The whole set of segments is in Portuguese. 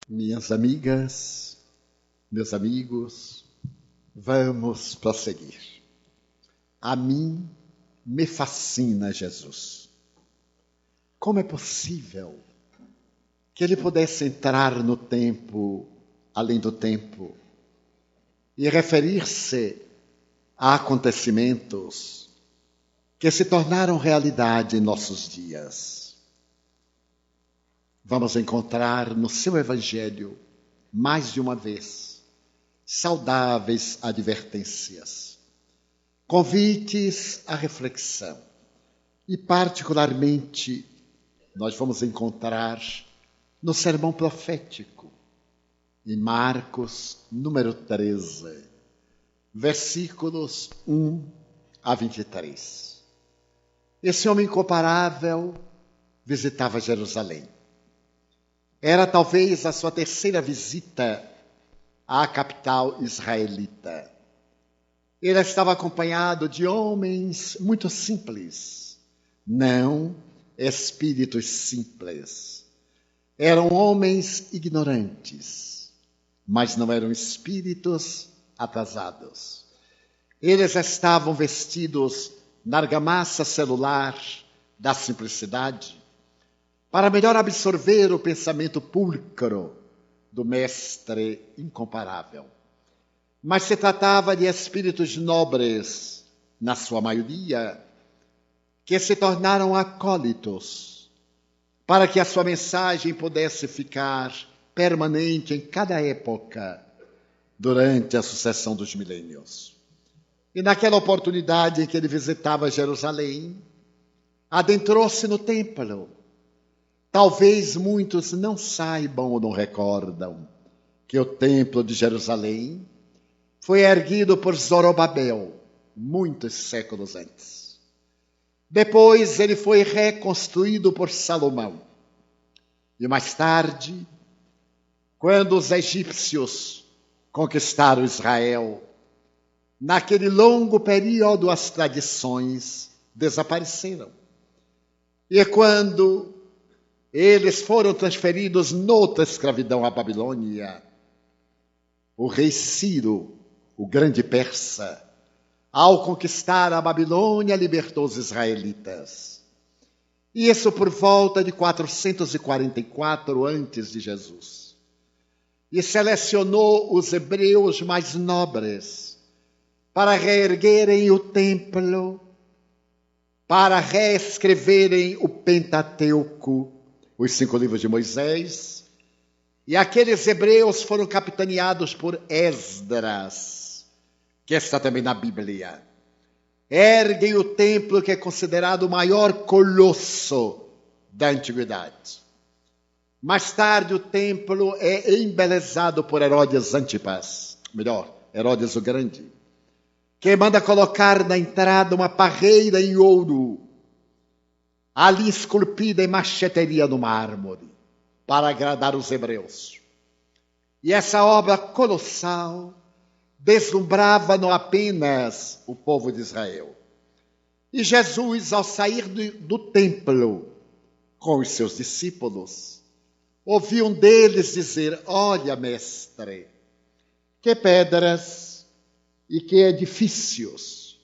Minhas amigas, meus amigos, vamos prosseguir. A mim me fascina Jesus. Como é possível que ele pudesse entrar no tempo, além do tempo, e referir-se a acontecimentos que se tornaram realidade em nossos dias? Vamos encontrar no seu Evangelho, mais de uma vez, saudáveis advertências, convites à reflexão. E, particularmente, nós vamos encontrar no sermão profético, em Marcos, número 13, versículos 1 a 23. Esse homem incomparável visitava Jerusalém. Era talvez a sua terceira visita à capital israelita. Ele estava acompanhado de homens muito simples, não espíritos simples. Eram homens ignorantes, mas não eram espíritos atrasados. Eles estavam vestidos na argamassa celular da simplicidade, para melhor absorver o pensamento pulcro do mestre incomparável. Mas se tratava de espíritos nobres, na sua maioria, que se tornaram acólitos, para que a sua mensagem pudesse ficar permanente em cada época, durante a sucessão dos milênios. E naquela oportunidade em que ele visitava Jerusalém, adentrou-se no templo. Talvez muitos não saibam ou não recordam que o templo de Jerusalém foi erguido por Zorobabel, muitos séculos antes. Depois ele foi reconstruído por Salomão. E mais tarde, quando os egípcios conquistaram Israel, naquele longo período as tradições desapareceram. E quando eles foram transferidos noutra escravidão à Babilônia, o rei Ciro, o grande persa, ao conquistar a Babilônia, libertou os israelitas. E isso por volta de 444 antes de Jesus. E selecionou os hebreus mais nobres para reerguerem o templo, para reescreverem o Pentateuco, os 5 livros de Moisés, e aqueles hebreus foram capitaneados por Esdras, que está também na Bíblia. Erguem o templo que é considerado o maior colosso da antiguidade. Mais tarde o templo é embelezado por Herodes Antipas, melhor, Herodes o Grande, que manda colocar na entrada uma parreira em ouro, ali esculpida em macheteria no mármore, para agradar os hebreus. E essa obra colossal deslumbrava não apenas o povo de Israel. E Jesus, ao sair do templo com os seus discípulos, ouviu um deles dizer: "Olha, mestre, que pedras e que edifícios!"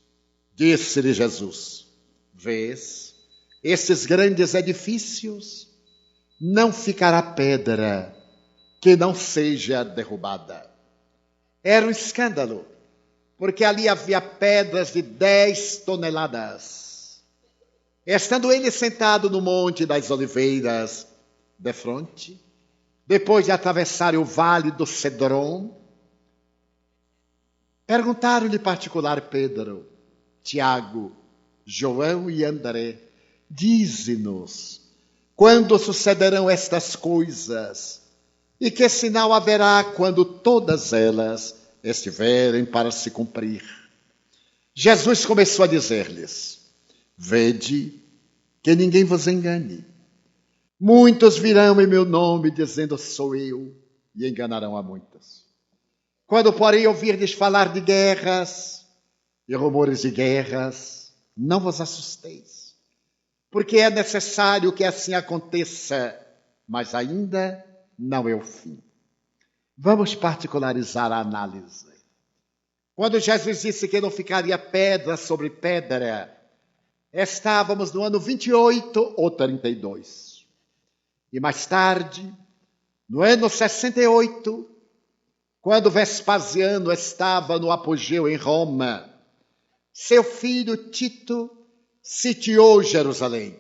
Disse-lhe Jesus: "Vês, esses grandes edifícios, não ficará pedra que não seja derrubada." Era um escândalo, porque ali havia pedras de 10 toneladas. Estando ele sentado no Monte das Oliveiras, defronte, depois de atravessar o vale do Cedron, perguntaram-lhe em particular Pedro, Tiago, João e André: "Dize-nos, quando sucederão estas coisas? E que sinal haverá quando todas elas estiverem para se cumprir?" Jesus começou a dizer-lhes: "Vede que ninguém vos engane. Muitos virão em meu nome dizendo: sou eu, e enganarão a muitos. Quando, porém, ouvirdes falar de guerras e rumores de guerras, não vos assusteis, porque é necessário que assim aconteça, mas ainda não é o fim. Vamos particularizar a análise. Quando Jesus disse que não ficaria pedra sobre pedra, estávamos no ano 28 ou 32. E mais tarde, no ano 68, quando Vespasiano estava no apogeu em Roma, seu filho Tito sitiou Jerusalém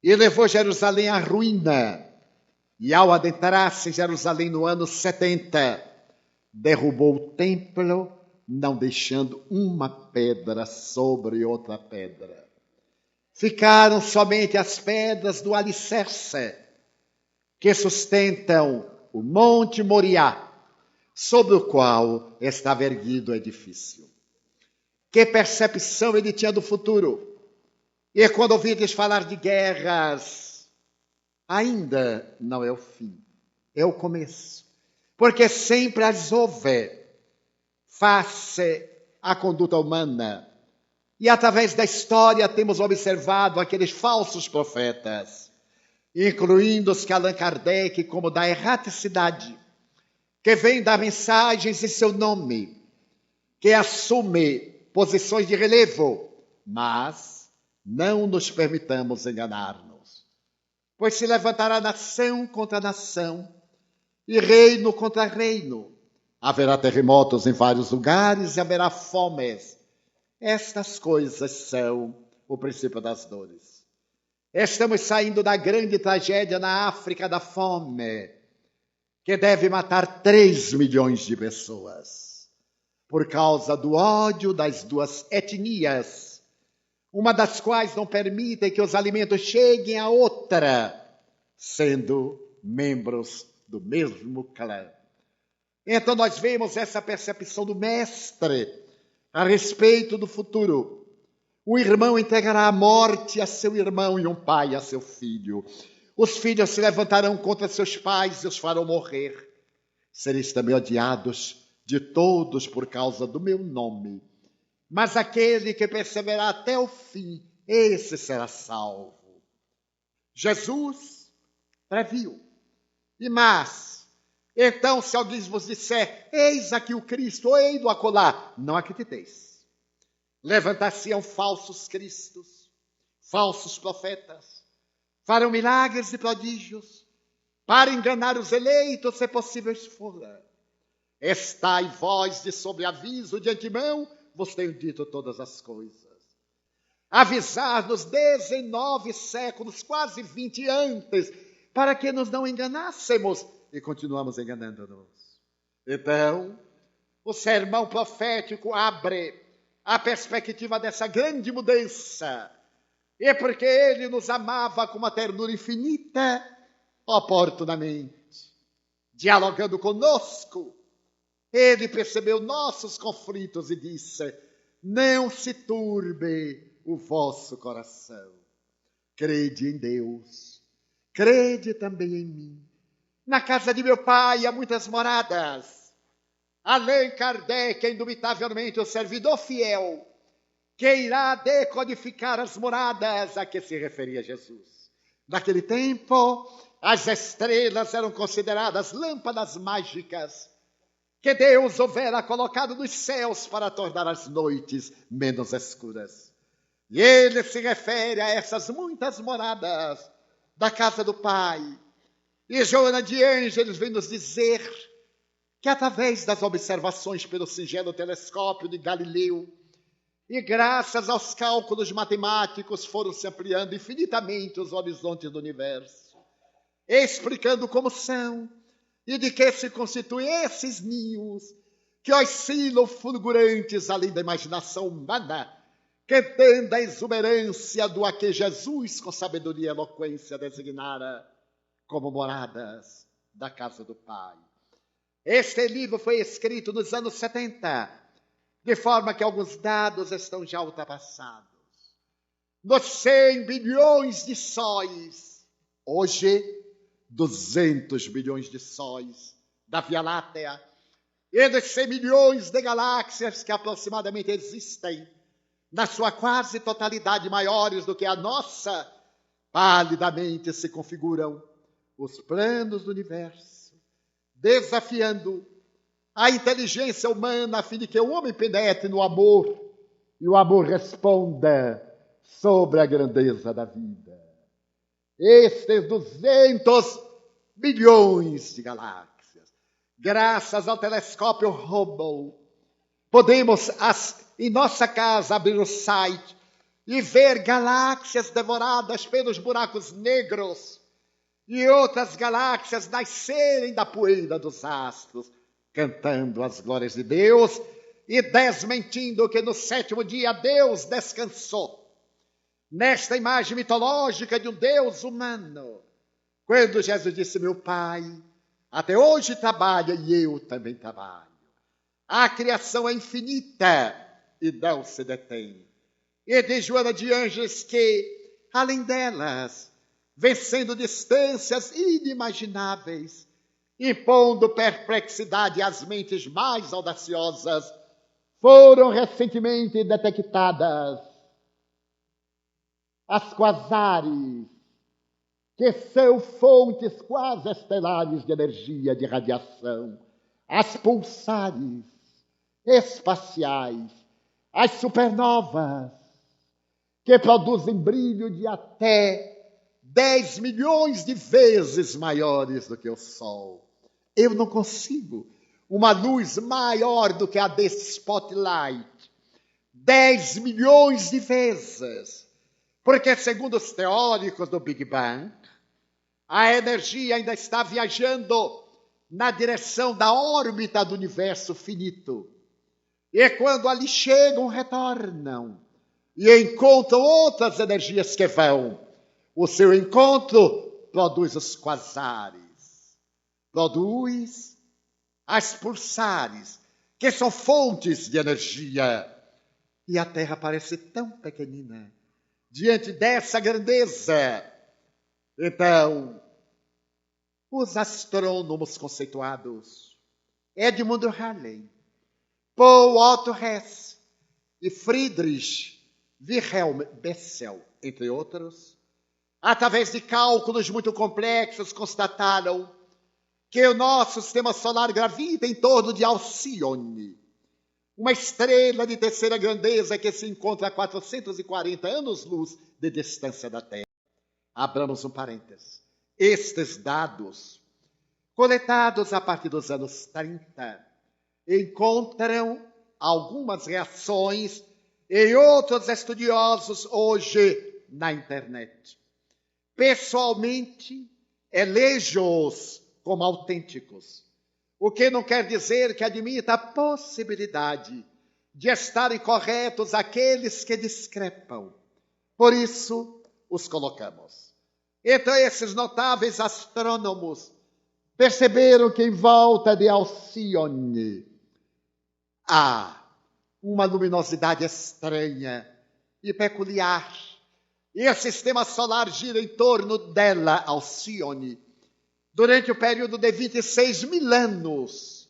e levou Jerusalém à ruína. E ao adentrar-se em Jerusalém no ano 70, derrubou o templo, não deixando uma pedra sobre outra pedra. Ficaram somente as pedras do alicerce, que sustentam o Monte Moriá, sobre o qual estava erguido o edifício. Que percepção ele tinha do futuro! E quando ouvides falar de guerras, ainda não é o fim, é o começo. Porque sempre as houve face à conduta humana. E através da história temos observado aqueles falsos profetas, incluindo os que Allan Kardec, como da erraticidade, que vem dar mensagens em seu nome, que assume posições de relevo, mas não nos permitamos enganar-nos. Pois se levantará nação contra nação e reino contra reino. Haverá terremotos em vários lugares e haverá fomes. Estas coisas são o princípio das dores. Estamos saindo da grande tragédia na África da fome, que deve matar 3 milhões de pessoas, por causa do ódio das duas etnias, uma das quais não permite que os alimentos cheguem à outra, sendo membros do mesmo clã. Então nós vemos essa percepção do mestre a respeito do futuro. O irmão entregará a morte a seu irmão e um pai a seu filho. Os filhos se levantarão contra seus pais e os farão morrer. Sereis também odiados de todos por causa do meu nome. Mas aquele que perseverar até o fim, esse será salvo. Jesus previu. E mais, então se alguém vos disser, eis aqui o Cristo, ou ei do acolá, não acrediteis. Levantar-se-ão falsos cristos, falsos profetas, farão milagres e prodígios, para enganar os eleitos, se possível for. Estai vós de sobreaviso, de antemão, vos tenho dito todas as coisas. Avisar-nos 19 séculos, quase 20 antes, para que nos não enganássemos, e continuamos enganando-nos. Então, o sermão profético abre a perspectiva dessa grande mudança. E porque ele nos amava com uma ternura infinita, oportunamente, dialogando conosco, ele percebeu nossos conflitos e disse, não se turbe o vosso coração. Crede em Deus, crede também em mim. Na casa de meu pai há muitas moradas. Allan Kardec é indubitavelmente o servidor fiel que irá decodificar as moradas a que se referia Jesus. Naquele tempo, as estrelas eram consideradas lâmpadas mágicas que Deus houvera colocado nos céus para tornar as noites menos escuras. E ele se refere a essas muitas moradas da casa do Pai. E Joana de Ângeles vem nos dizer que através das observações pelo singelo telescópio de Galileu e graças aos cálculos matemáticos foram se ampliando infinitamente os horizontes do universo, explicando como são e de que se constituem esses ninhos que oscilam fulgurantes além da imaginação humana, cantando a exuberância do a que Jesus, com sabedoria e eloquência, designara como moradas da casa do Pai. Este livro foi escrito nos anos 70, de forma que alguns dados estão já ultrapassados. Nos 100 bilhões de sóis, hoje 200 bilhões de sóis da Via Láctea, e dos 100 milhões de galáxias que aproximadamente existem, na sua quase totalidade maiores do que a nossa, palidamente se configuram os planos do universo, desafiando a inteligência humana a fim de que o homem penetre no amor e o amor responda sobre a grandeza da vida. Estes 200 bilhões de galáxias, graças ao telescópio Hubble, podemos em nossa casa abrir o site e ver galáxias devoradas pelos buracos negros e outras galáxias nascerem da poeira dos astros, cantando as glórias de Deus e desmentindo que no 7º dia Deus descansou. Nesta imagem mitológica de um Deus humano, quando Jesus disse: meu Pai, até hoje trabalha e eu também trabalho. A criação é infinita e não se detém. E diz Joana de Ângeles que, além delas, vencendo distâncias inimagináveis, impondo perplexidade às mentes mais audaciosas, foram recentemente detectadas as quasares, que são fontes quase estelares de energia, de radiação, as pulsares espaciais, as supernovas, que produzem brilho de até 10 milhões de vezes maiores do que o Sol. Eu não consigo uma luz maior do que a desse spotlight. 10 milhões de vezes. Porque, segundo os teóricos do Big Bang, a energia ainda está viajando na direção da órbita do universo finito. E quando ali chegam, retornam e encontram outras energias que vão. O seu encontro produz os quasares, produz as pulsares, que são fontes de energia. E a Terra parece tão pequenina diante dessa grandeza. Então, os astrônomos conceituados, Edmund Halley, Paul Otto Hess e Friedrich Wilhelm Bessel, entre outros, através de cálculos muito complexos, constataram que o nosso sistema solar gravita em torno de Alcione, uma estrela de terceira grandeza que se encontra a 440 anos-luz de distância da Terra. Abramos um parênteses. Estes dados, coletados a partir dos anos 30, encontram algumas reações em outros estudiosos hoje na internet. Pessoalmente, elejo-os como autênticos, o que não quer dizer que admita a possibilidade de estarem corretos aqueles que discrepam. Por isso, os colocamos. Então, esses notáveis astrônomos perceberam que em volta de Alcione há uma luminosidade estranha e peculiar. E o sistema solar gira em torno dela, Alcione, durante o período de 26 mil anos.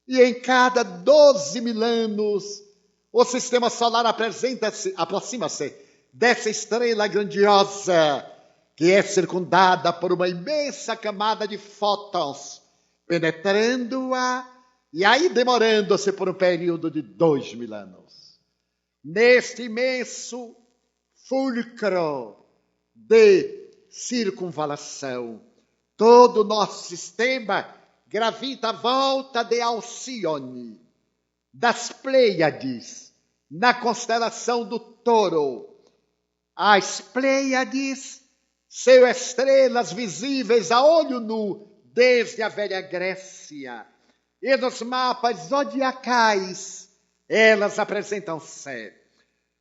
E em cada 12 mil anos, o sistema solar aproxima-se dessa estrela grandiosa, que é circundada por uma imensa camada de fótons, penetrando-a e aí demorando-se por um período de 2 mil anos. Neste imenso fulcro de circunvalação, todo o nosso sistema gravita à volta de Alcione, das Pleiades, na constelação do Touro. As Pleiades são estrelas visíveis a olho nu desde a velha Grécia. E nos mapas zodiacais, elas apresentam-se.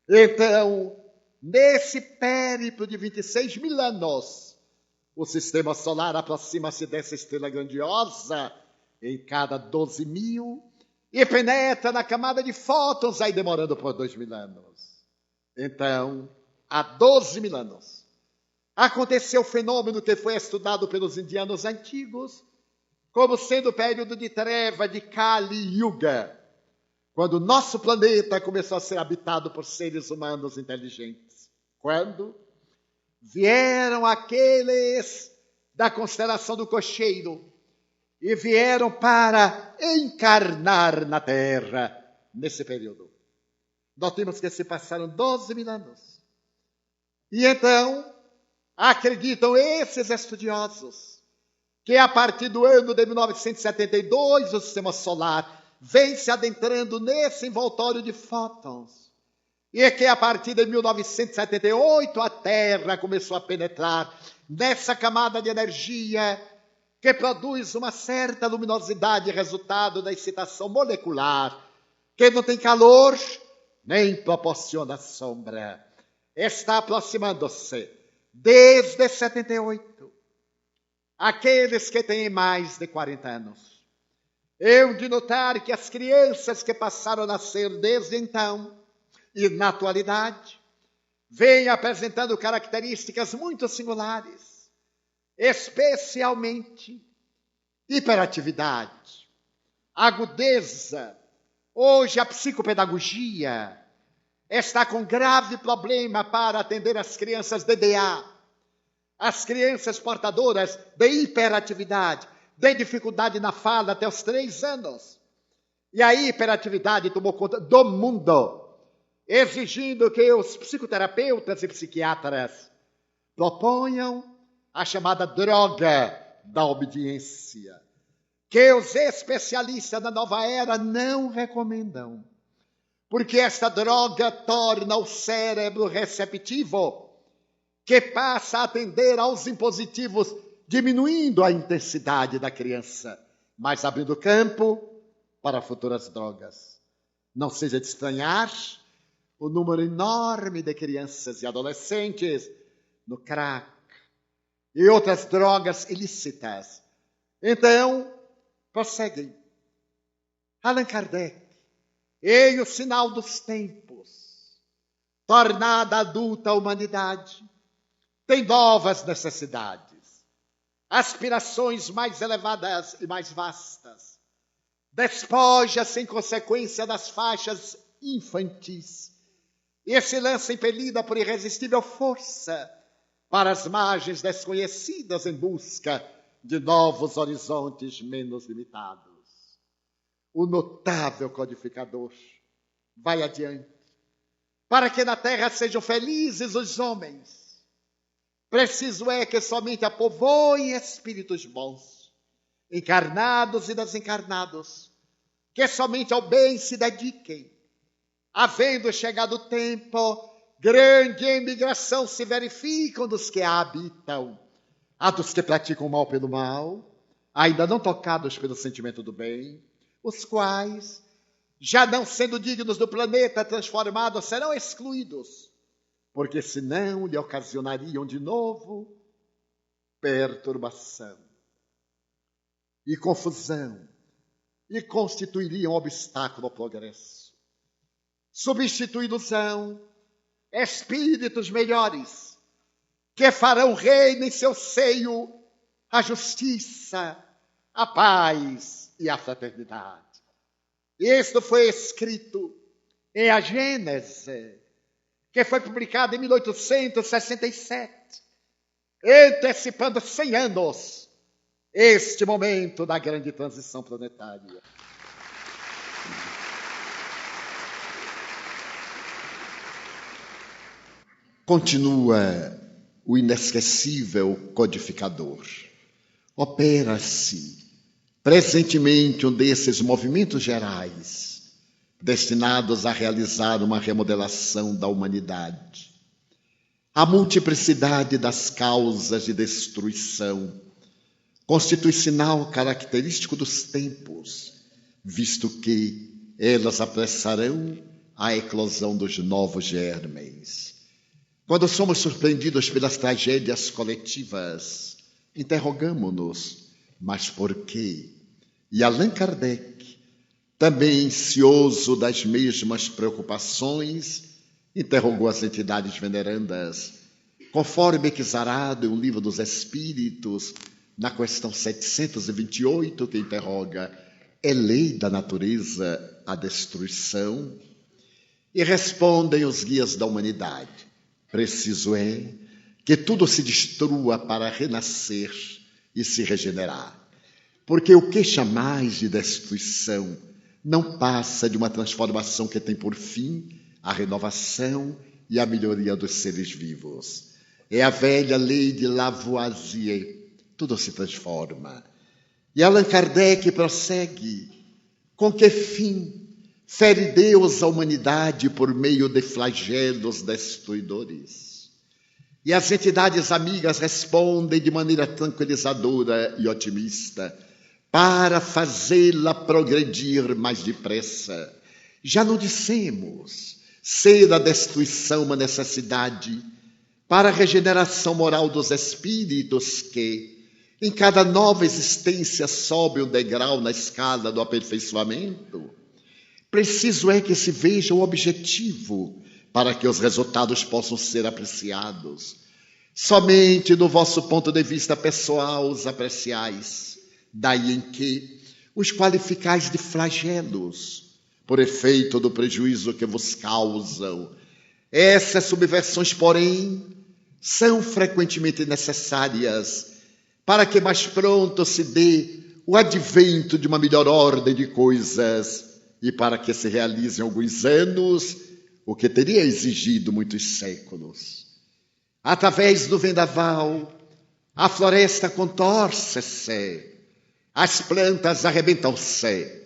Então, nesse périplo de 26 mil anos, o sistema solar aproxima-se dessa estrela grandiosa em cada 12 mil e penetra na camada de fótons, aí demorando por 2 mil anos. Então, há 12 mil anos, aconteceu o fenômeno que foi estudado pelos indianos antigos como sendo o período de treva de Kali Yuga, quando o nosso planeta começou a ser habitado por seres humanos inteligentes. Quando vieram aqueles da constelação do Cocheiro e vieram para encarnar na Terra nesse período. Nós temos que se passaram 12 mil anos. E então, acreditam esses estudiosos que a partir do ano de 1972 o sistema solar vem se adentrando nesse envoltório de fótons. E que a partir de 1978 a Terra começou a penetrar nessa camada de energia que produz uma certa luminosidade, resultado da excitação molecular, que não tem calor nem proporciona sombra. Está aproximando-se desde 78. Aqueles que têm mais de 40 anos. Eu de notar que as crianças que passaram a nascer desde então e na atualidade vêm apresentando características muito singulares, especialmente hiperatividade, agudeza. Hoje a psicopedagogia está com grave problema para atender as crianças DDA, as crianças portadoras de hiperatividade, de dificuldade na fala até os 3 anos. E a hiperatividade tomou conta do mundo, exigindo que os psicoterapeutas e psiquiatras proponham a chamada droga da obediência, que os especialistas da nova era não recomendam, porque esta droga torna o cérebro receptivo, que passa a atender aos impositivos, diminuindo a intensidade da criança, mas abrindo campo para futuras drogas. Não seja de estranhar o número enorme de crianças e adolescentes no crack e outras drogas ilícitas. Então, prosseguem. Allan Kardec, em O Sinal dos Tempos, tornada adulta a humanidade, tem novas necessidades, aspirações mais elevadas e mais vastas, despoja-se em consequência das faixas infantis e se lança impelida por irresistível força para as margens desconhecidas em busca de novos horizontes menos limitados. O notável codificador vai adiante. Para que na terra sejam felizes os homens, preciso é que somente a povoem espíritos bons, encarnados e desencarnados, que somente ao bem se dediquem. Havendo chegado o tempo, grande imigração se verificam dos que a habitam. Há dos que praticam o mal pelo mal, ainda não tocados pelo sentimento do bem, os quais, já não sendo dignos do planeta transformado, serão excluídos, porque senão lhe ocasionariam de novo perturbação e confusão e constituiriam obstáculo ao progresso. Substituí-los-ão espíritos melhores, que farão reino em seu seio a justiça, a paz e a fraternidade. Isto foi escrito em A Gênese, que foi publicado em 1867, antecipando 100 anos este momento da grande transição planetária. Continua o inesquecível codificador. Opera-se presentemente um desses movimentos gerais destinados a realizar uma remodelação da humanidade. A multiplicidade das causas de destruição constitui sinal característico dos tempos, visto que elas apressarão a eclosão dos novos germens. Quando somos surpreendidos pelas tragédias coletivas, interrogamo-nos, mas por quê? E Allan Kardec, também cioso das mesmas preocupações, interrogou as entidades venerandas, conforme exarado em O Livro dos Espíritos, na questão 728, que interroga: é lei da natureza a destruição? E respondem os guias da humanidade: preciso é que tudo se destrua para renascer e se regenerar. porque o que chamais de destruição não passa de uma transformação que tem por fim a renovação e a melhoria dos seres vivos. É a velha lei de Lavoisier, tudo se transforma. E Allan Kardec prossegue: com que fim fere Deus a humanidade por meio de flagelos destruidores? E as entidades amigas respondem de maneira tranquilizadora e otimista: para fazê-la progredir mais depressa. Já não dissemos ser a destruição uma necessidade para a regeneração moral dos espíritos que, em cada nova existência, sobe um degrau na escala do aperfeiçoamento? Preciso é que se veja o objetivo para que os resultados possam ser apreciados. Somente do vosso ponto de vista pessoal os apreciais, daí em que os qualificais de flagelos, por efeito do prejuízo que vos causam. Essas subversões, porém, são frequentemente necessárias para que mais pronto se dê o advento de uma melhor ordem de coisas e para que se realize em alguns anos o que teria exigido muitos séculos. Através do vendaval, a floresta contorce-se, as plantas arrebentam-se,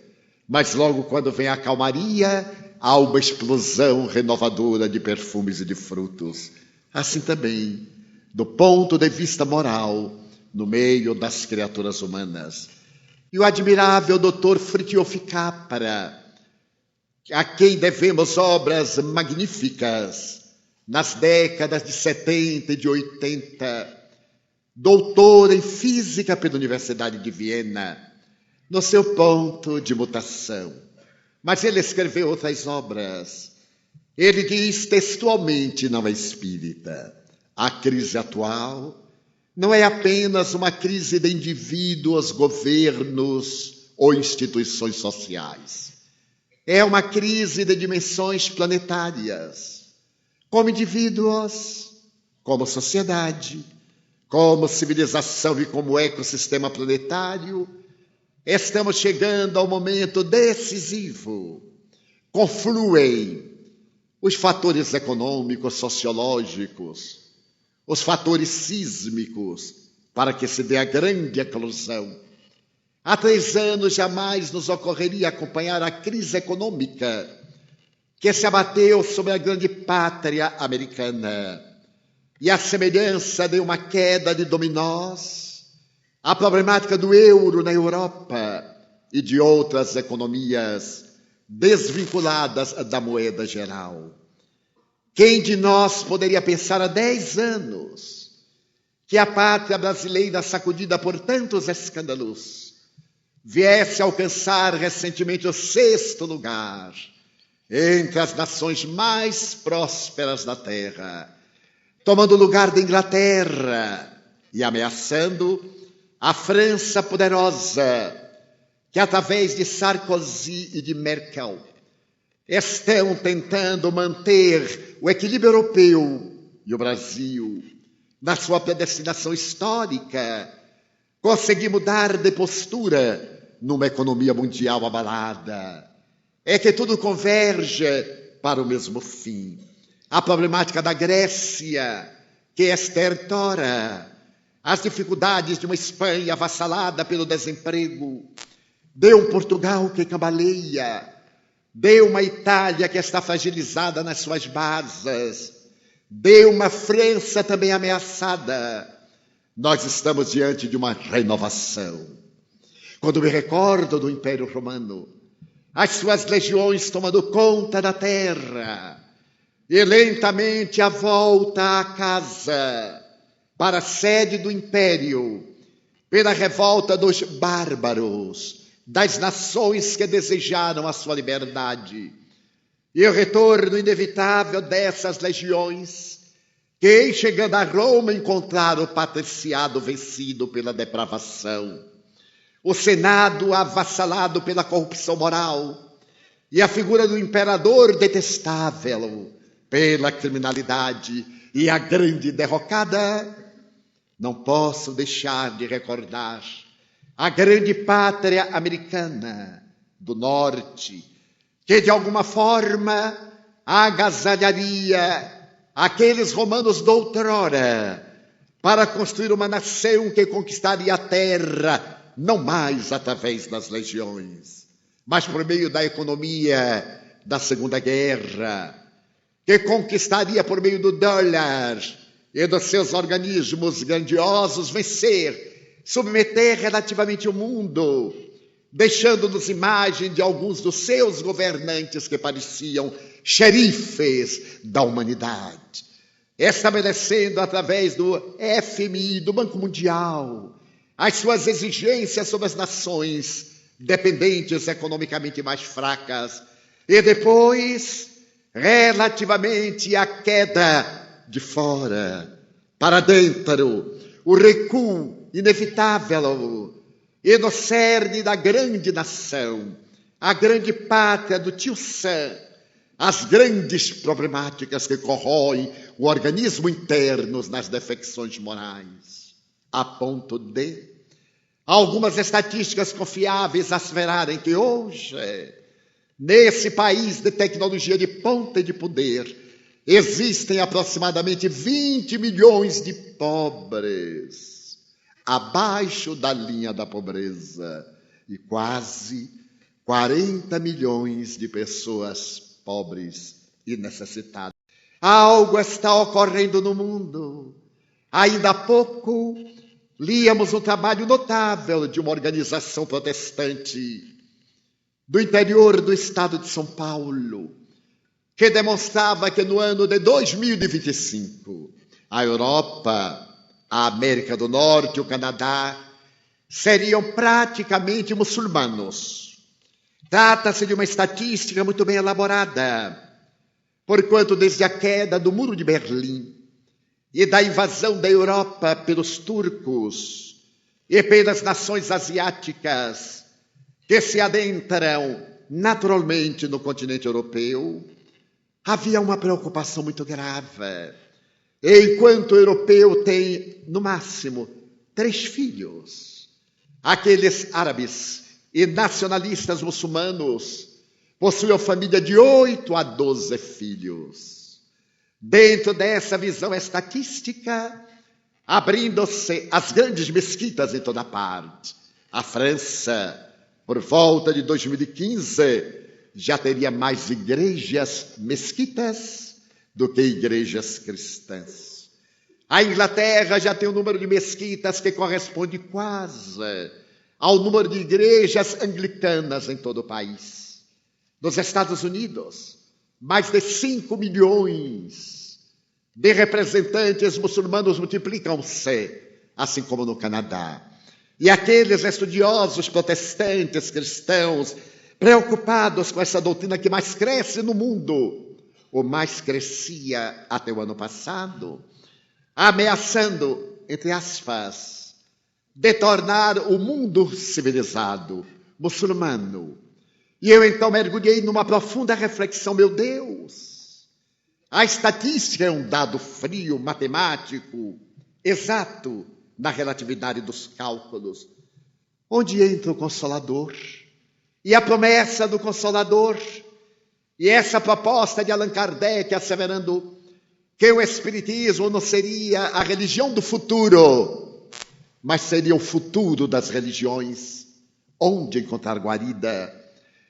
mas logo quando vem a calmaria, há uma explosão renovadora de perfumes e de frutos. Assim também, do ponto de vista moral, no meio das criaturas humanas. E o admirável Dr. Fritjof Capra, a quem devemos obras magníficas, nas décadas de 70 e de 80, doutor em física pela Universidade de Viena, no seu ponto de mutação. Mas ele escreveu outras obras. Ele diz textualmente, não é espírita: a crise atual não é apenas uma crise de indivíduos, governos ou instituições sociais. É uma crise de dimensões planetárias. Como indivíduos, como sociedade, como civilização e como ecossistema planetário, estamos chegando ao momento decisivo. Confluem os fatores econômicos, sociológicos, os fatores sísmicos, para que se dê a grande eclosão. Há 3 anos jamais nos ocorreria acompanhar a crise econômica que se abateu sobre a grande pátria americana. E a semelhança de uma queda de dominós, a problemática do euro na Europa e de outras economias desvinculadas da moeda geral. Quem de nós poderia pensar há 10 anos que a pátria brasileira, sacudida por tantos escândalos, viesse a alcançar recentemente o 6º lugar entre as nações mais prósperas da Terra, tomando o lugar da Inglaterra e ameaçando a França poderosa, que através de Sarkozy e de Merkel estão tentando manter o equilíbrio europeu, e o Brasil, na sua predestinação histórica, conseguir mudar de postura numa economia mundial abalada. É que tudo converge para o mesmo fim. A problemática da Grécia, que estertora, as dificuldades de uma Espanha avassalada pelo desemprego, de um Portugal que cambaleia, de uma Itália que está fragilizada nas suas bases, de uma França também ameaçada. Nós estamos diante de uma renovação. Quando me recordo do Império Romano, as suas legiões tomando conta da terra, e lentamente a volta à casa, para a sede do Império, pela revolta dos bárbaros, das nações que desejaram a sua liberdade, e o retorno inevitável dessas legiões, que, chegando a Roma, encontraram o patriciado vencido pela depravação, o Senado avassalado pela corrupção moral, e a figura do imperador detestável pela criminalidade e a grande derrocada. Não posso deixar de recordar a grande pátria americana do norte, que de alguma forma agasalharia aqueles romanos doutrora para construir uma nação que conquistaria a terra, não mais através das legiões, mas por meio da economia da Segunda Guerra, que conquistaria por meio do dólar e dos seus organismos grandiosos vencer, submeter relativamente o mundo, deixando-nos imagem de alguns dos seus governantes que pareciam xerifes da humanidade, estabelecendo através do FMI, do Banco Mundial, as suas exigências sobre as nações dependentes economicamente mais fracas, e depois, relativamente à queda de fora para dentro, o recuo inevitável, e no cerne da grande nação, a grande pátria do tio Sam, as grandes problemáticas que corroem o organismo interno nas defecções morais, a ponto de algumas estatísticas confiáveis asseverarem que hoje, nesse país de tecnologia de ponta e de poder, existem aproximadamente 20 milhões de pobres, abaixo da linha da pobreza, e quase 40 milhões de pessoas pobres e necessitadas. Algo está ocorrendo no mundo. Ainda há pouco, líamos um trabalho notável de uma organização protestante do interior do estado de São Paulo, que demonstrava que no ano de 2025, a Europa, a América do Norte, o Canadá, seriam praticamente muçulmanos. Trata-se de uma estatística muito bem elaborada, porquanto desde a queda do Muro de Berlim e da invasão da Europa pelos turcos e pelas nações asiáticas que se adentram naturalmente no continente europeu, havia uma preocupação muito grave. Enquanto o europeu tem, no máximo, 3 filhos, aqueles árabes e nacionalistas muçulmanos possuem família de 8 a 12 filhos. Dentro dessa visão estatística, abrindo-se as grandes mesquitas em toda parte. A França, por volta de 2015, já teria mais igrejas mesquitas do que igrejas cristãs. A Inglaterra já tem um número de mesquitas que corresponde quase ao número de igrejas anglicanas em todo o país. Nos Estados Unidos, mais de 5 milhões de representantes muçulmanos multiplicam-se, assim como no Canadá. E aqueles estudiosos protestantes, cristãos, preocupados com essa doutrina que mais cresce no mundo, ou mais crescia até o ano passado, ameaçando, entre aspas, de tornar o mundo civilizado, muçulmano. E eu então mergulhei numa profunda reflexão. Meu Deus, a estatística é um dado frio, matemático, exato na relatividade dos cálculos. Onde entra o Consolador? E a promessa do Consolador? E essa proposta de Allan Kardec asseverando que o Espiritismo não seria a religião do futuro, mas seria o futuro das religiões. Onde encontrar guarida?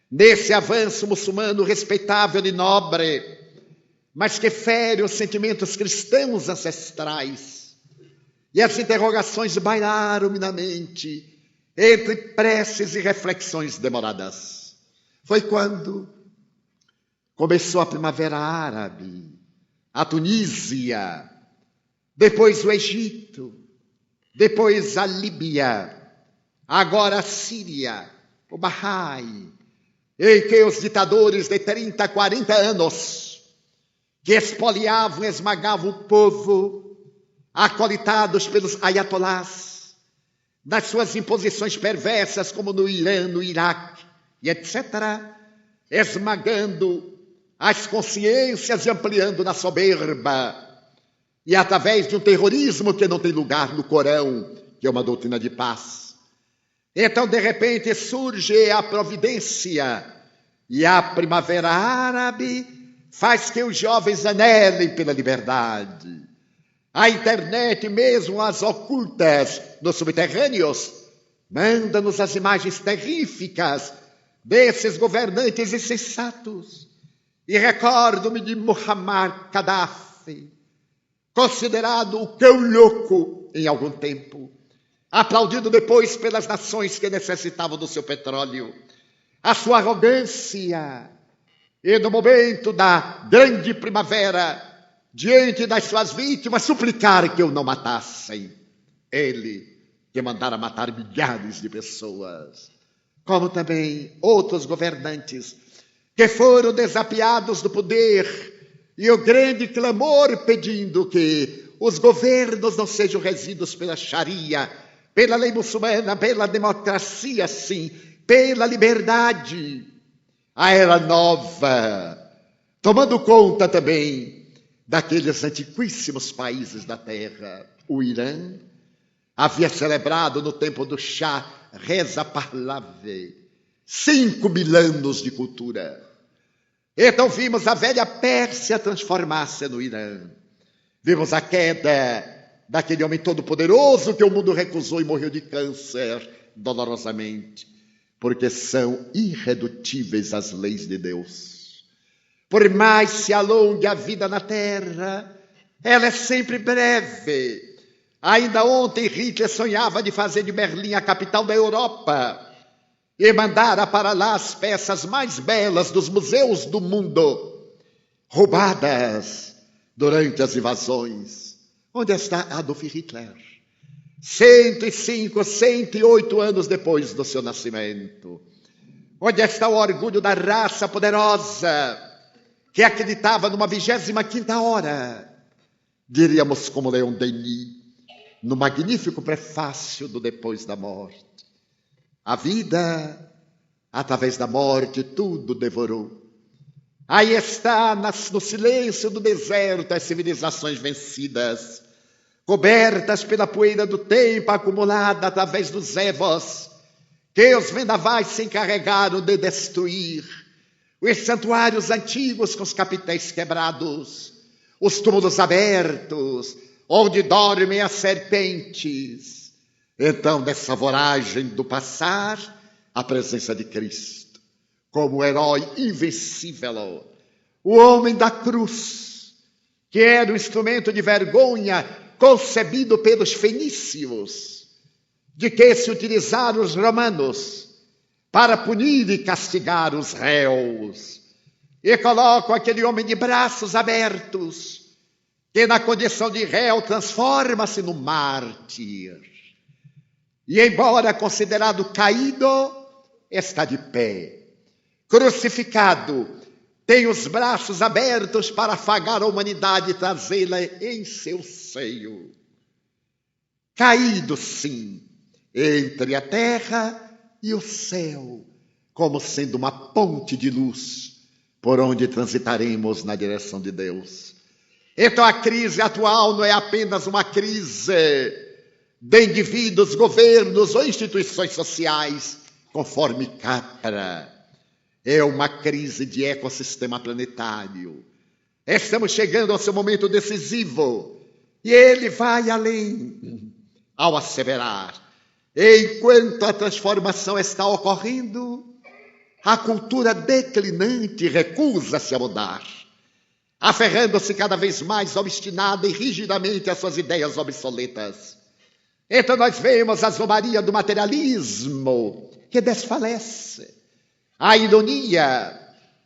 Nesse avanço muçulmano respeitável e nobre, mas que fere os sentimentos cristãos ancestrais. E as interrogações bairaram-me na mente, entre preces e reflexões demoradas. Foi quando começou a Primavera Árabe, a Tunísia, depois o Egito, depois a Líbia, agora a Síria, o Bahá'í, em que os ditadores de 30, 40 anos, que espoliavam e esmagavam o povo, acolitados pelos ayatolás, nas suas imposições perversas, como no Irã, no Iraque, e etc., esmagando as consciências e ampliando na soberba, e através de um terrorismo que não tem lugar no Corão, que é uma doutrina de paz. Então, de repente, surge a providência e a primavera árabe faz que os jovens anelem pela liberdade. A internet, mesmo as ocultas nos subterrâneos, manda-nos as imagens terríficas desses governantes insensatos. E recordo-me de Muammar Gaddafi, considerado o cão louco em algum tempo, aplaudido depois pelas nações que necessitavam do seu petróleo. A sua arrogância, e no momento da grande primavera, diante das suas vítimas, suplicar que o não matassem. Ele que mandara matar milhares de pessoas. Como também outros governantes que foram desafiados do poder, e o grande clamor pedindo que os governos não sejam regidos pela Sharia, pela lei muçulmana, pela democracia, sim, pela liberdade. A era nova, tomando conta também daqueles antiquíssimos países da terra. O Irã havia celebrado no tempo do Shah Reza Pahlavi 5.000 anos de cultura. Então vimos a velha Pérsia transformar-se no Irã. Vimos a queda daquele homem todo-poderoso que o mundo recusou e morreu de câncer dolorosamente, porque são irredutíveis as leis de Deus. Por mais se alongue a vida na terra, ela é sempre breve. Ainda ontem Hitler sonhava de fazer de Berlim a capital da Europa e mandara para lá as peças mais belas dos museus do mundo, roubadas durante as invasões. Onde está Adolf Hitler? 105, 108 anos depois do seu nascimento. Onde está o orgulho da raça poderosa que acreditava numa 25ª hora? Diríamos como Leon Denis, no magnífico prefácio do Depois da Morte. A vida, através da morte, tudo devorou. Aí está, no silêncio do deserto, as civilizações vencidas, cobertas pela poeira do tempo acumulada através dos Evos, que os vendavais se encarregaram de destruir, os santuários antigos com os capitéis quebrados, os túmulos abertos, onde dormem as serpentes. Então, nessa voragem do passar, a presença de Cristo, como herói invencível, o homem da cruz, que era um instrumento de vergonha concebido pelos fenícios, de que se utilizaram os romanos para punir e castigar os réus, e colocam aquele homem de braços abertos, que na condição de réu transforma-se no mártir. E embora considerado caído, está de pé. Crucificado, tem os braços abertos para afagar a humanidade e trazê-la em seu seio. Caído, sim, entre a terra e o céu, como sendo uma ponte de luz por onde transitaremos na direção de Deus. Então a crise atual não é apenas uma crise de indivíduos, governos ou instituições sociais, conforme Capra. É uma crise de ecossistema planetário. Estamos chegando ao seu momento decisivo. E ele vai além ao asseverar: enquanto a transformação está ocorrendo, a cultura declinante recusa-se a mudar, aferrando-se cada vez mais obstinada e rigidamente às suas ideias obsoletas. Então nós vemos a zombaria do materialismo que desfalece, a ironia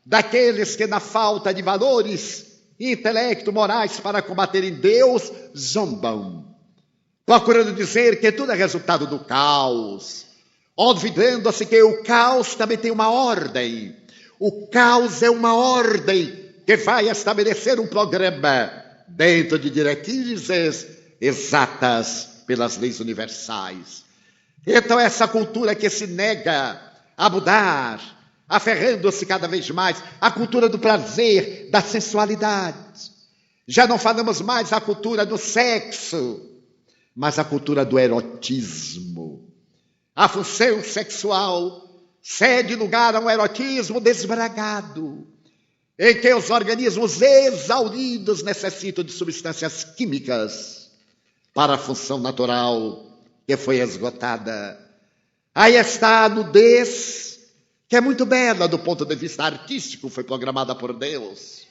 daqueles que na falta de valores e intelecto morais para combaterem Deus, zombam, procurando dizer que tudo é resultado do caos, olvidando-se que o caos também tem uma ordem. O caos é uma ordem que vai estabelecer um programa dentro de diretrizes exatas pelas leis universais. Então essa cultura que se nega a mudar, aferrando-se cada vez mais à cultura do prazer, da sensualidade. Já não falamos mais a cultura do sexo, mas a cultura do erotismo. A função sexual cede lugar a um erotismo desbragado, em que os organismos exauridos necessitam de substâncias químicas para a função natural que foi esgotada. Aí está a nudez, que é muito bela do ponto de vista artístico, foi programada por Deus,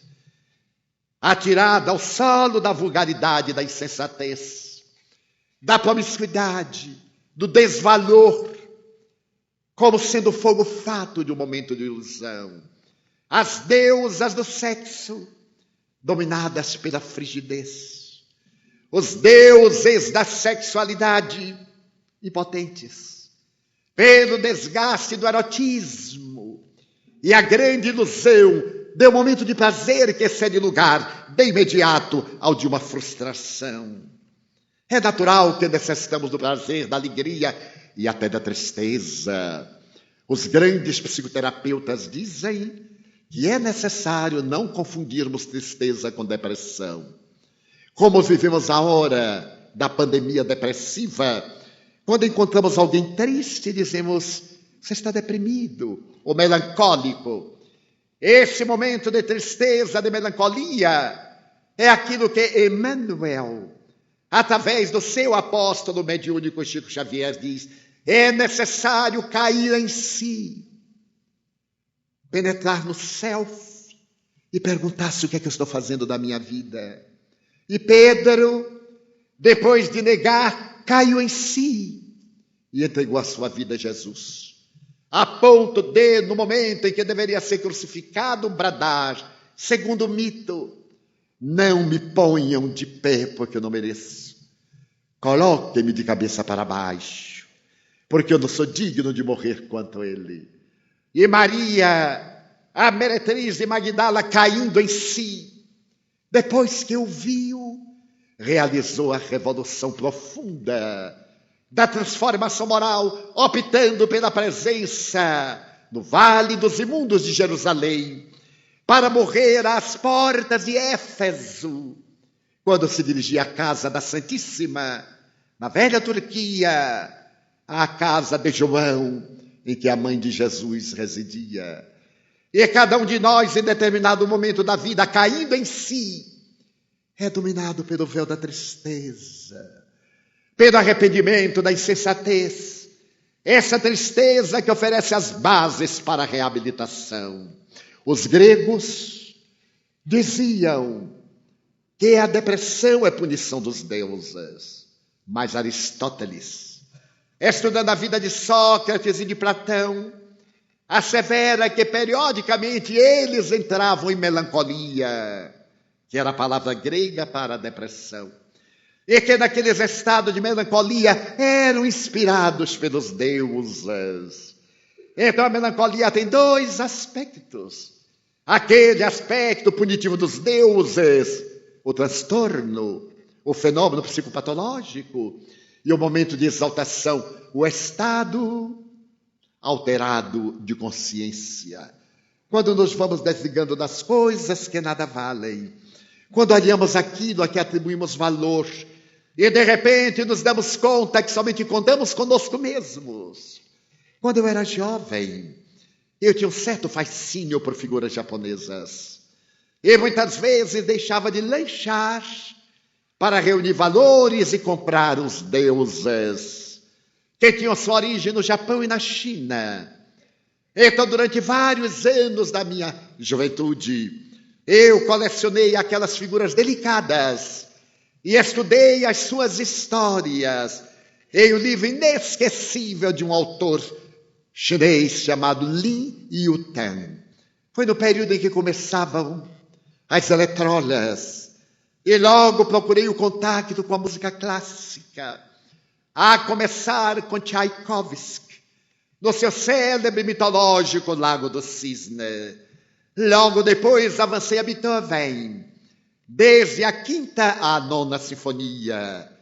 atirada ao solo da vulgaridade, da insensatez, da promiscuidade, do desvalor, como sendo fogo fato de um momento de ilusão. As deusas do sexo, dominadas pela frigidez. Os deuses da sexualidade, impotentes, pelo desgaste do erotismo e a grande ilusão de um momento de prazer que cede lugar de imediato ao de uma frustração. É natural que necessitamos do prazer, da alegria e até da tristeza. Os grandes psicoterapeutas dizem que é necessário não confundirmos tristeza com depressão. Como vivemos a hora da pandemia depressiva, quando encontramos alguém triste, dizemos, você está deprimido ou melancólico. Esse momento de tristeza, de melancolia, é aquilo que Emmanuel, através do seu apóstolo mediúnico Chico Xavier, diz, é necessário cair em si, penetrar no self e perguntar-se o que é que eu estou fazendo da minha vida. E Pedro, depois de negar, caiu em si e entregou a sua vida a Jesus. A ponto de, no momento em que deveria ser crucificado, bradar, segundo o mito, não me ponham de pé porque eu não mereço. Coloquem-me de cabeça para baixo, porque eu não sou digno de morrer quanto ele. E Maria, a meretriz de Magdala, caindo em si, depois que o viu, realizou a revolução profunda da transformação moral, optando pela presença no Vale dos Imundos de Jerusalém, para morrer às portas de Éfeso, quando se dirigia à casa da Santíssima, na velha Turquia, à casa de João, em que a mãe de Jesus residia. E cada um de nós, em determinado momento da vida, caindo em si, é dominado pelo véu da tristeza, pelo arrependimento, da insensatez. Essa tristeza que oferece as bases para a reabilitação. Os gregos diziam que a depressão é punição dos deuses, mas Aristóteles, estudando a vida de Sócrates e de Platão, assevera que periodicamente eles entravam em melancolia, que era a palavra grega para a depressão, e que naqueles estados de melancolia eram inspirados pelos deuses. Então a melancolia tem dois aspectos. Aquele aspecto punitivo dos deuses, o transtorno, o fenômeno psicopatológico, e o momento de exaltação, o estado alterado de consciência. Quando nos vamos desligando das coisas que nada valem, quando olhamos aquilo a que atribuímos valor, e de repente nos damos conta que somente contamos conosco mesmos. Quando eu era jovem, eu tinha um certo fascínio por figuras japonesas. E muitas vezes deixava de lanchar para reunir valores e comprar os deuses que tinham sua origem no Japão e na China. Então, durante vários anos da minha juventude, eu colecionei aquelas figuras delicadas e estudei as suas histórias em um livro inesquecível de um autor chinês chamado Lin Yutang. Foi no período em que começavam as eletrolas e logo procurei o contato com a música clássica, a começar com Tchaikovsky, no seu célebre mitológico Lago do Cisne. Logo depois avancei a Beethoven, desde a 5ª à 9ª sinfonia.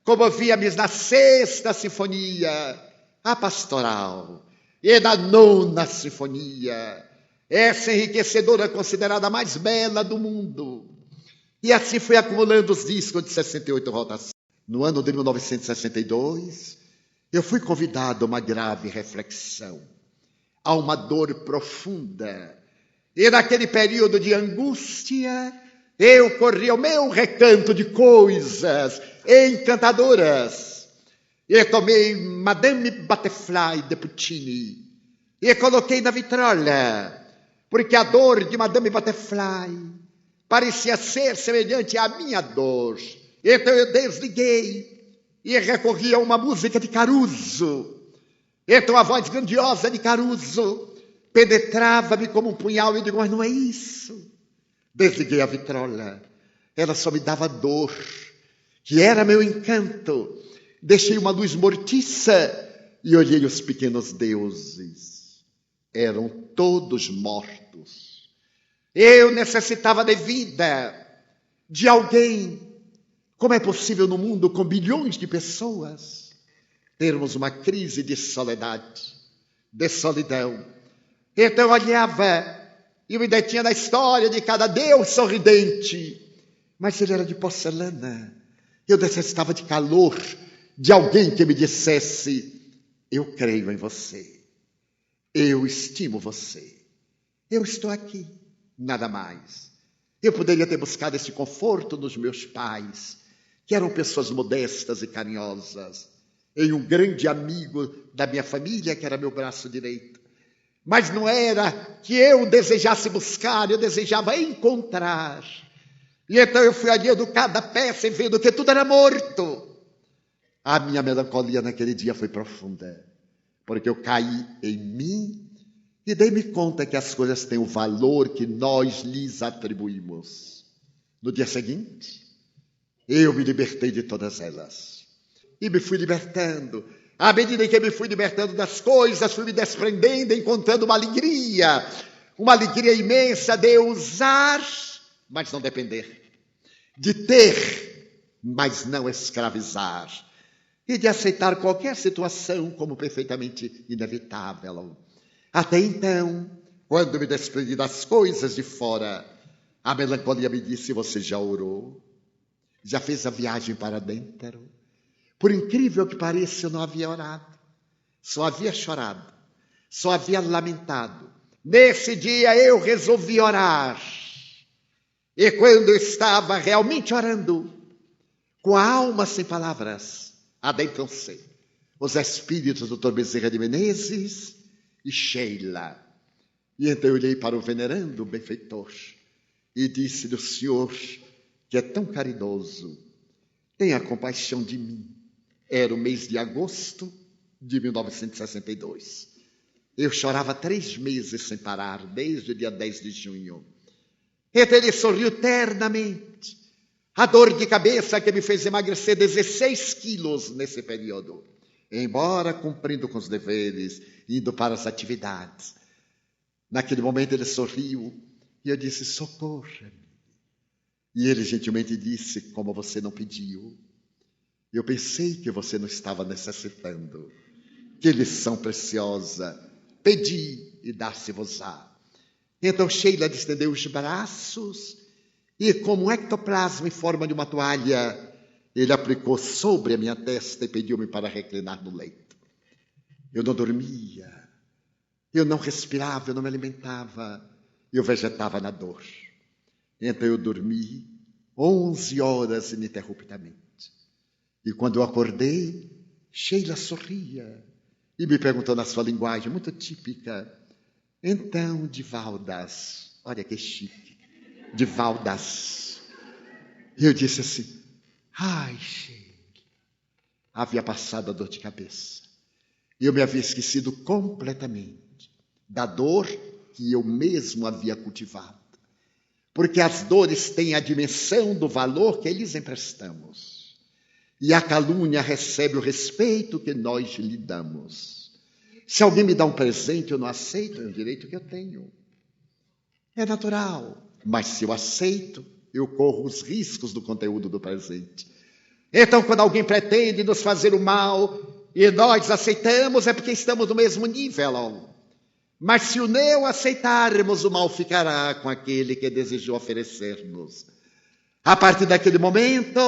Comovia-me na 6ª sinfonia, a pastoral, e na 9ª sinfonia, essa enriquecedora considerada a mais bela do mundo. E assim fui acumulando os discos de 68 rotações. No ano de 1962, eu fui convidado a uma grave reflexão, a uma dor profunda. E naquele período de angústia, eu corri ao meu recanto de coisas encantadoras. E tomei Madame Butterfly de Puccini e coloquei na vitrola, porque a dor de Madame Butterfly parecia ser semelhante à minha dor. Então eu desliguei e recorri a uma música de Caruso. Então a voz grandiosa de Caruso penetrava-me como um punhal e eu digo, mas não é isso. Desliguei a vitrola, ela só me dava dor, que era meu encanto. Deixei uma luz mortiça e olhei os pequenos deuses. Eram todos mortos. Eu necessitava de vida, de alguém. Como é possível no mundo com bilhões de pessoas termos uma crise de soledade, de solidão? Então eu olhava e me detinha na história de cada deus sorridente. Mas ele era de porcelana. Eu necessitava de calor, de alguém que me dissesse, eu creio em você, eu estimo você, eu estou aqui, nada mais. Eu poderia ter buscado esse conforto nos meus pais, que eram pessoas modestas e carinhosas, em um grande amigo da minha família, que era meu braço direito. Mas não era que eu desejasse buscar, eu desejava encontrar. E então eu fui olhando cada peça e vendo que tudo era morto. A minha melancolia naquele dia foi profunda, porque eu caí em mim e dei-me conta que as coisas têm o valor que nós lhes atribuímos. No dia seguinte, eu me libertei de todas elas. E me fui libertando. À medida que eu me fui libertando das coisas, fui me desprendendo, encontrando uma alegria imensa de usar, mas não depender. De ter, mas não escravizar. E de aceitar qualquer situação como perfeitamente inevitável. Até então, quando me desprendi das coisas de fora, a melancolia me disse, você já orou? Já fez a viagem para dentro? Por incrível que pareça, eu não havia orado. Só havia chorado. Só havia lamentado. Nesse dia eu resolvi orar. E quando eu estava realmente orando, com a alma sem palavras, adentram-se os espíritos do Dr. Bezerra de Menezes e Sheila. E então eu olhei para o venerando benfeitor e disse-lhe, o senhor, que é tão caridoso, tenha compaixão de mim. Era o mês de agosto de 1962. Eu chorava 3 meses sem parar, desde o dia 10 de junho. Então ele sorriu ternamente. A dor de cabeça que me fez emagrecer 16 quilos nesse período. Embora cumprindo com os deveres, indo para as atividades. Naquele momento ele sorriu e eu disse, socorra-me. E ele gentilmente disse, como você não pediu, eu pensei que você não estava necessitando. Que lição preciosa. Pedi e dá-se-vos-á. Então Sheila estendeu os braços e, como um ectoplasma em forma de uma toalha, ele aplicou sobre a minha testa e pediu-me para reclinar no leito. Eu não dormia, eu não respirava, eu não me alimentava, eu vegetava na dor. Então eu dormi 11 horas ininterruptamente. E quando eu acordei, Sheila sorria e me perguntou na sua linguagem muito típica, então, Divaldas, olha que chique, Divaldas. E eu disse assim, ai, Sheila, havia passado a dor de cabeça. Eu me havia esquecido completamente da dor que eu mesmo havia cultivado. Porque as dores têm a dimensão do valor que lhes emprestamos. E a calúnia recebe o respeito que nós lhe damos. Se alguém me dá um presente, eu não aceito, é um direito que eu tenho. É natural. Mas se eu aceito, eu corro os riscos do conteúdo do presente. Então, quando alguém pretende nos fazer o mal e nós aceitamos, é porque estamos no mesmo nível. Mas se o não aceitarmos, o mal ficará com aquele que desejou oferecer-nos. A partir daquele momento,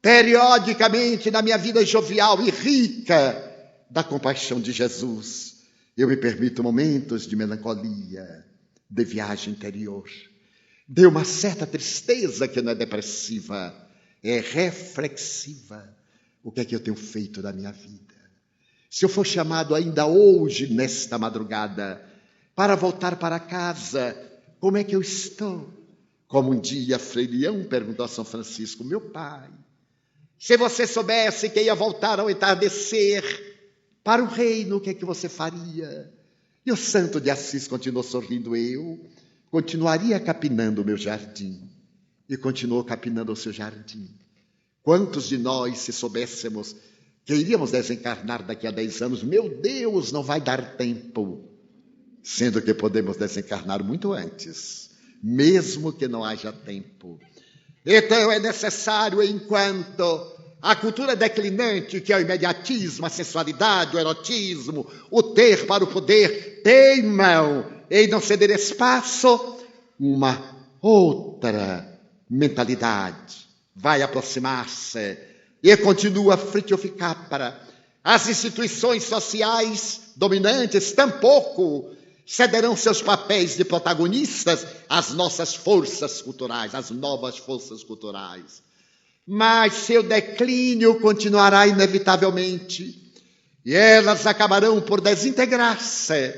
periodicamente na minha vida jovial e rica da compaixão de Jesus, eu me permito momentos de melancolia, de viagem interior, de uma certa tristeza que não é depressiva, é reflexiva. O que é que eu tenho feito da minha vida? Se eu for chamado ainda hoje, nesta madrugada, para voltar para casa, como é que eu estou? Como um dia Frei Leão perguntou a São Francisco: meu pai, se você soubesse que ia voltar ao entardecer para o reino, o que é que você faria? E o santo de Assis continuou sorrindo: eu continuaria capinando o meu jardim. E continuou capinando o seu jardim. Quantos de nós, se soubéssemos que iríamos desencarnar daqui a 10 anos, meu Deus, não vai dar tempo, sendo que podemos desencarnar muito antes, mesmo que não haja tempo. Então é necessário, enquanto a cultura declinante, que é o imediatismo, a sensualidade, o erotismo, o ter para o poder, teimam em não ceder espaço, uma outra mentalidade vai aproximar-se e continua a fritificar para as instituições sociais dominantes, tampouco cederão seus papéis de protagonistas às nossas forças culturais, às novas forças culturais. Mas seu declínio continuará inevitavelmente e elas acabarão por desintegrar-se,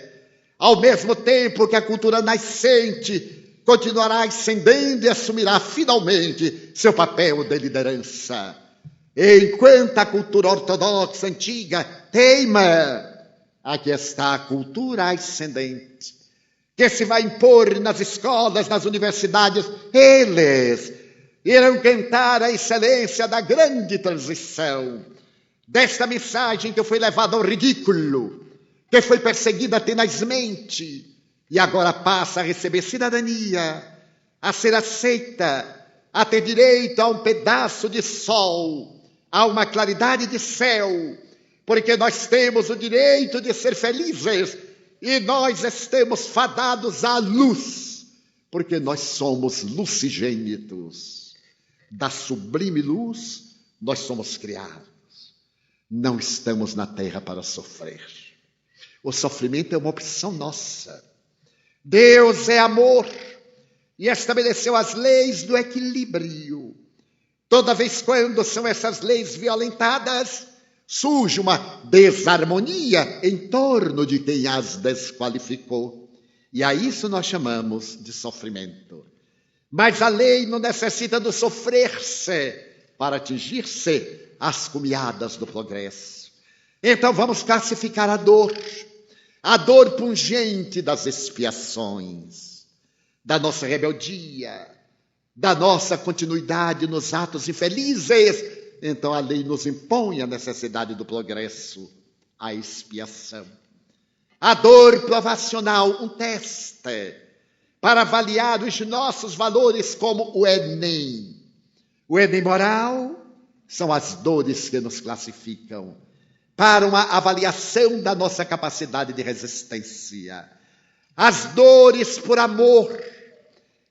ao mesmo tempo que a cultura nascente continuará ascendendo e assumirá finalmente seu papel de liderança. Enquanto a cultura ortodoxa antiga teima, aqui está a cultura ascendente, que se vai impor nas escolas, nas universidades. Eles irão cantar a excelência da grande transição, desta mensagem que foi levada ao ridículo, que foi perseguida tenazmente, e agora passa a receber cidadania, a ser aceita, a ter direito a um pedaço de sol, a uma claridade de céu, porque nós temos o direito de ser felizes e nós estamos fadados à luz, porque nós somos lucigênitos. Da sublime luz nós somos criados. Não estamos na terra para sofrer. O sofrimento é uma opção nossa. Deus é amor e estabeleceu as leis do equilíbrio. Toda vez quando são essas leis violentadas, surge uma desarmonia em torno de quem as desqualificou. E a isso nós chamamos de sofrimento. Mas a lei não necessita do sofrer-se para atingir-se as cumeadas do progresso. Então vamos classificar a dor pungente das expiações, da nossa rebeldia, da nossa continuidade nos atos infelizes. Então a lei nos impõe a necessidade do progresso, a expiação. A dor provacional, um teste para avaliar os nossos valores, como o Enem. O Enem moral são as dores que nos classificam para uma avaliação da nossa capacidade de resistência. As dores por amor,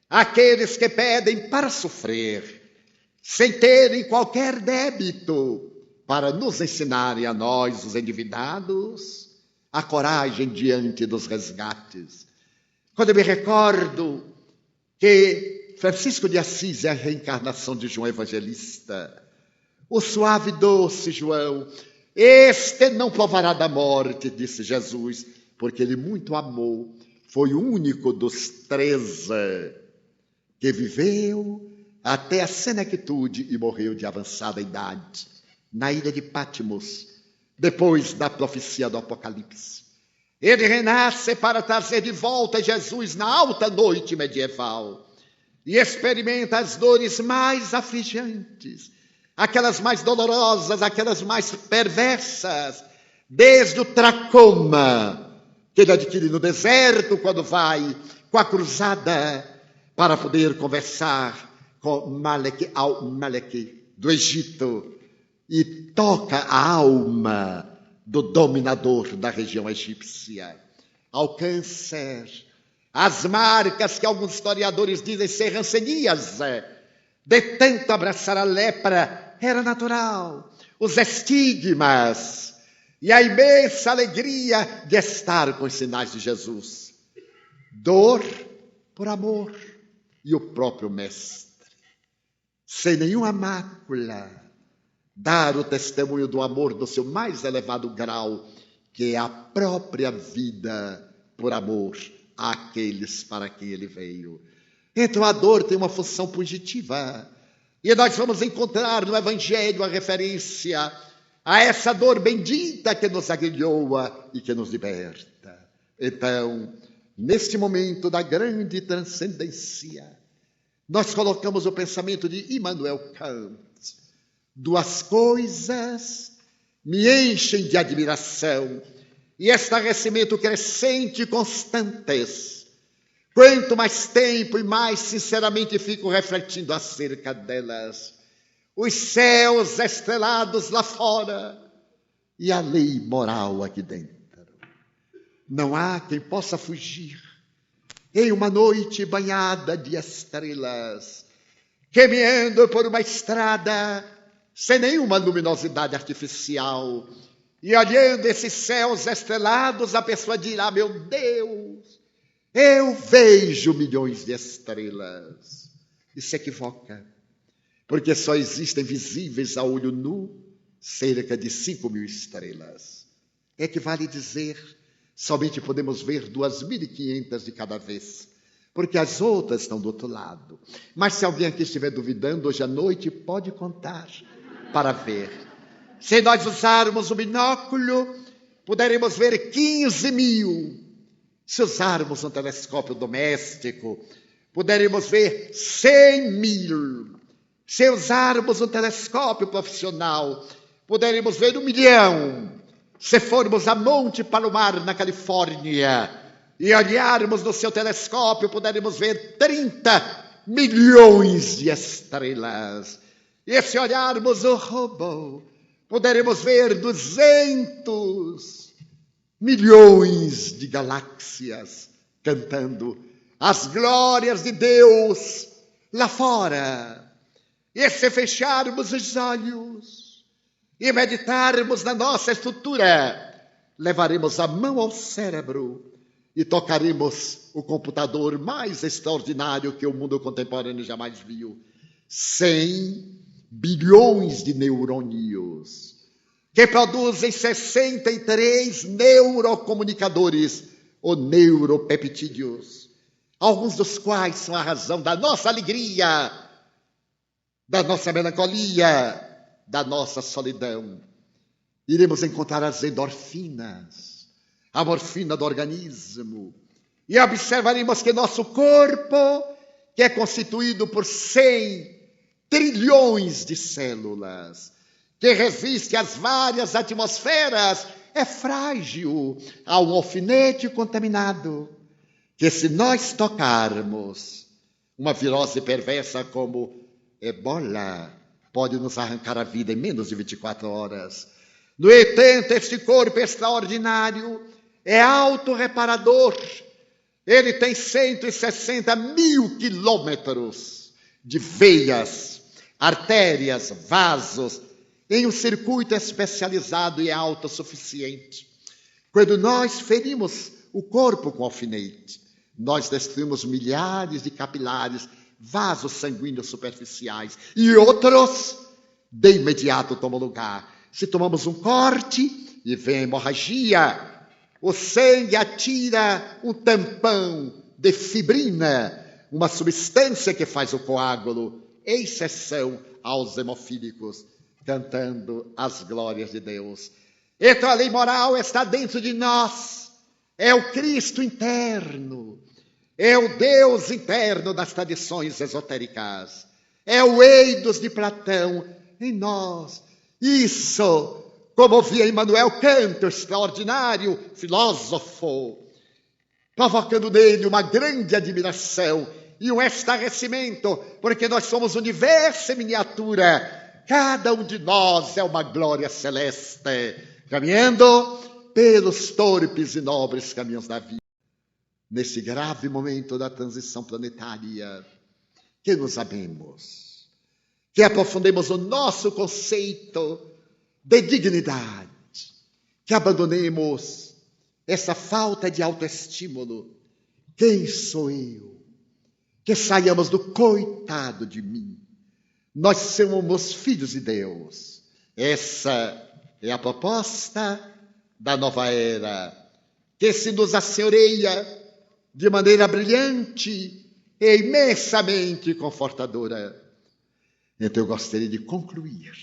aqueles que pedem para sofrer, sem terem qualquer débito, para nos ensinarem a nós, os endividados, a coragem diante dos resgates. Quando eu me recordo que Francisco de Assis é a reencarnação de João Evangelista, o suave e doce João, este não provará da morte, disse Jesus, porque ele muito amou. Foi o único dos 13 que viveu até a senectude e morreu de avançada idade, na ilha de Patmos, depois da profecia do Apocalipse. Ele renasce para trazer de volta Jesus na alta noite medieval e experimenta as dores mais afligantes, aquelas mais dolorosas, aquelas mais perversas, desde o tracoma que ele adquire no deserto quando vai com a cruzada para poder conversar com Maleque do Egito e toca a alma do dominador da região egípcia, ao câncer, as marcas que alguns historiadores dizem ser ranceníase, de tanto abraçar a lepra, era natural, os estigmas, e a imensa alegria de estar com os sinais de Jesus. Dor por amor e o próprio Mestre, sem nenhuma mácula, dar o testemunho do amor do seu mais elevado grau, que é a própria vida por amor àqueles para quem ele veio. Então a dor tem uma função positiva. E nós vamos encontrar no Evangelho a referência a essa dor bendita que nos agrilhoa e que nos liberta. Então, neste momento da grande transcendência, nós colocamos o pensamento de Immanuel Kant. Duas coisas me enchem de admiração e estarrecimento crescente e constantes. Quanto mais tempo e mais sinceramente fico refletindo acerca delas. Os céus estrelados lá fora e a lei moral aqui dentro. Não há quem possa fugir em uma noite banhada de estrelas, caminhando por uma estrada sem nenhuma luminosidade artificial, e olhando esses céus estrelados, a pessoa dirá: meu Deus, eu vejo milhões de estrelas. E se equivoca, porque só existem visíveis a olho nu cerca de 5.000 estrelas. Equivale dizer, somente podemos ver 2.500 de cada vez, porque as outras estão do outro lado. Mas se alguém aqui estiver duvidando, hoje à noite pode contar para ver. Se nós usarmos o binóculo, poderemos ver 15.000. Se usarmos um telescópio doméstico, poderemos ver 100.000. Se usarmos um telescópio profissional, poderemos ver 1.000.000. Se formos a Monte Palomar, na Califórnia, e olharmos no seu telescópio, poderemos ver 30 milhões de estrelas. E se olharmos o Hubble, poderemos ver 200 milhões de galáxias cantando as glórias de Deus lá fora. E se fecharmos os olhos e meditarmos na nossa estrutura, levaremos a mão ao cérebro e tocaremos o computador mais extraordinário que o mundo contemporâneo jamais viu. 100 bilhões de neurônios, que produzem 63 neurocomunicadores ou neuropeptídeos, alguns dos quais são a razão da nossa alegria, da nossa melancolia, da nossa solidão. Iremos encontrar as endorfinas, a morfina do organismo, e observaremos que nosso corpo, que é constituído por 100 trilhões de células, que resiste às várias atmosferas, é frágil a um alfinete contaminado, que se nós tocarmos, uma virose perversa como ebola pode nos arrancar a vida em menos de 24 horas. No entanto, este corpo extraordinário é autorreparador. Ele tem 160.000 quilômetros de veias, artérias, vasos, em um circuito especializado e autossuficiente. Quando nós ferimos o corpo com alfinete, nós destruímos milhares de capilares, vasos sanguíneos superficiais, e outros de imediato tomam lugar. Se tomamos um corte e vem a hemorragia, o sangue atira um tampão de fibrina, uma substância que faz o coágulo, exceção aos hemofílicos, cantando as glórias de Deus. Então a lei moral está dentro de nós, é o Cristo interno, é o Deus interno das tradições esotéricas, é o Eidos de Platão em nós. Isso, como via Immanuel Kant, extraordinário filósofo, provocando nele uma grande admiração e um estarrecimento, porque nós somos universo em miniatura. Cada um de nós é uma glória celeste, caminhando pelos torpes e nobres caminhos da vida. Nesse grave momento da transição planetária, que nos amemos, que aprofundemos o nosso conceito de dignidade, que abandonemos essa falta de autoestímulo. Quem sou eu? Que saiamos do coitado de mim. Nós somos filhos de Deus. Essa é a proposta da nova era, que se nos assenhoreia de maneira brilhante e imensamente confortadora. Então eu gostaria de concluir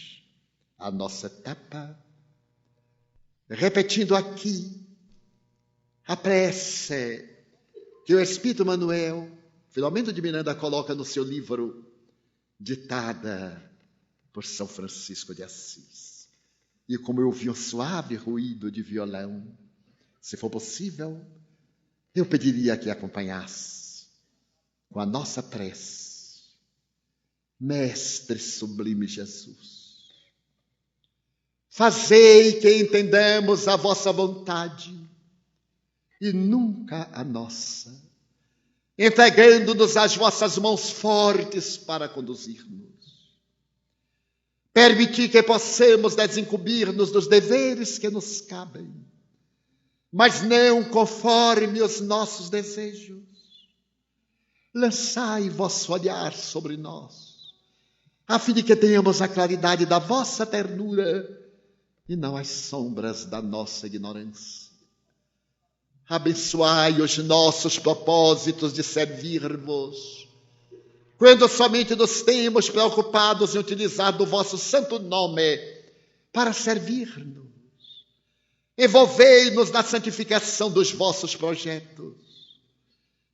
a nossa etapa repetindo aqui a prece que o Espírito Manuel, Filomeno de Miranda, coloca no seu livro, ditada por São Francisco de Assis. E como eu ouvi um suave ruído de violão, se for possível, eu pediria que acompanhasse com a nossa prece. Mestre sublime Jesus, fazei que entendamos a vossa vontade e nunca a nossa, entregando-nos às vossas mãos fortes para conduzir-nos. Permiti que possamos desincumbir-nos dos deveres que nos cabem, mas não conforme os nossos desejos. Lançai vosso olhar sobre nós, a fim de que tenhamos a claridade da vossa ternura e não as sombras da nossa ignorância. Abençoai os nossos propósitos de servir-vos, quando somente nos temos preocupados em utilizar do vosso santo nome para servir-nos. Envolvei-nos na santificação dos vossos projetos,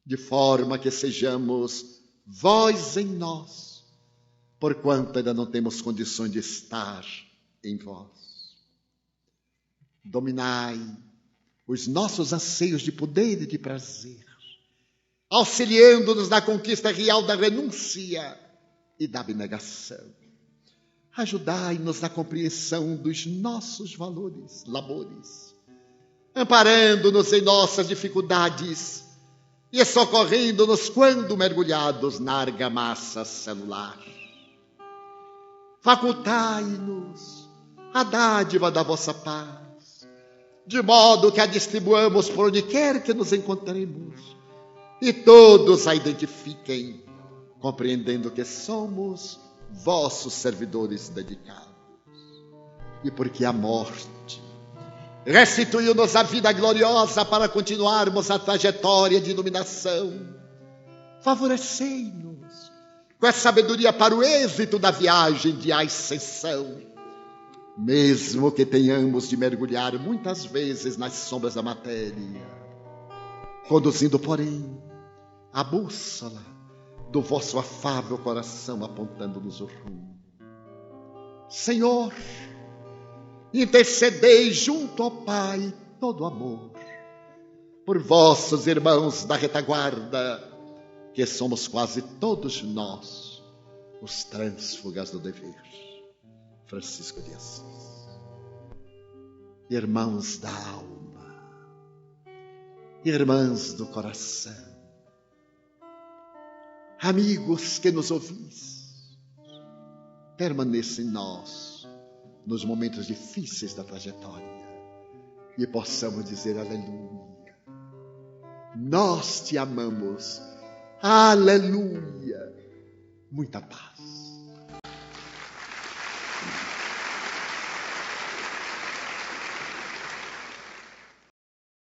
de forma que sejamos vós em nós, porquanto ainda não temos condições de estar em vós. Dominai os nossos anseios de poder e de prazer, auxiliando-nos na conquista real da renúncia e da abnegação. Ajudai-nos na compreensão dos nossos labores, amparando-nos em nossas dificuldades e socorrendo-nos quando mergulhados na argamassa celular. Facultai-nos a dádiva da vossa paz, de modo que a distribuamos por onde quer que nos encontremos, e todos a identifiquem, compreendendo que somos vossos servidores dedicados. E porque a morte restituiu-nos a vida gloriosa para continuarmos a trajetória de iluminação, favorecei-nos com a sabedoria para o êxito da viagem de ascensão, mesmo que tenhamos de mergulhar muitas vezes nas sombras da matéria, conduzindo, porém, a bússola do vosso afável coração apontando-nos o rumo. Senhor, intercedei junto ao Pai todo amor por vossos irmãos da retaguarda, que somos quase todos nós os trânsfugas do dever. Francisco de Assis. Irmãos da alma, irmãs do coração, amigos que nos ouvis, permaneça em nós nos momentos difíceis da trajetória e possamos dizer aleluia. Nós te amamos, aleluia. Muita paz.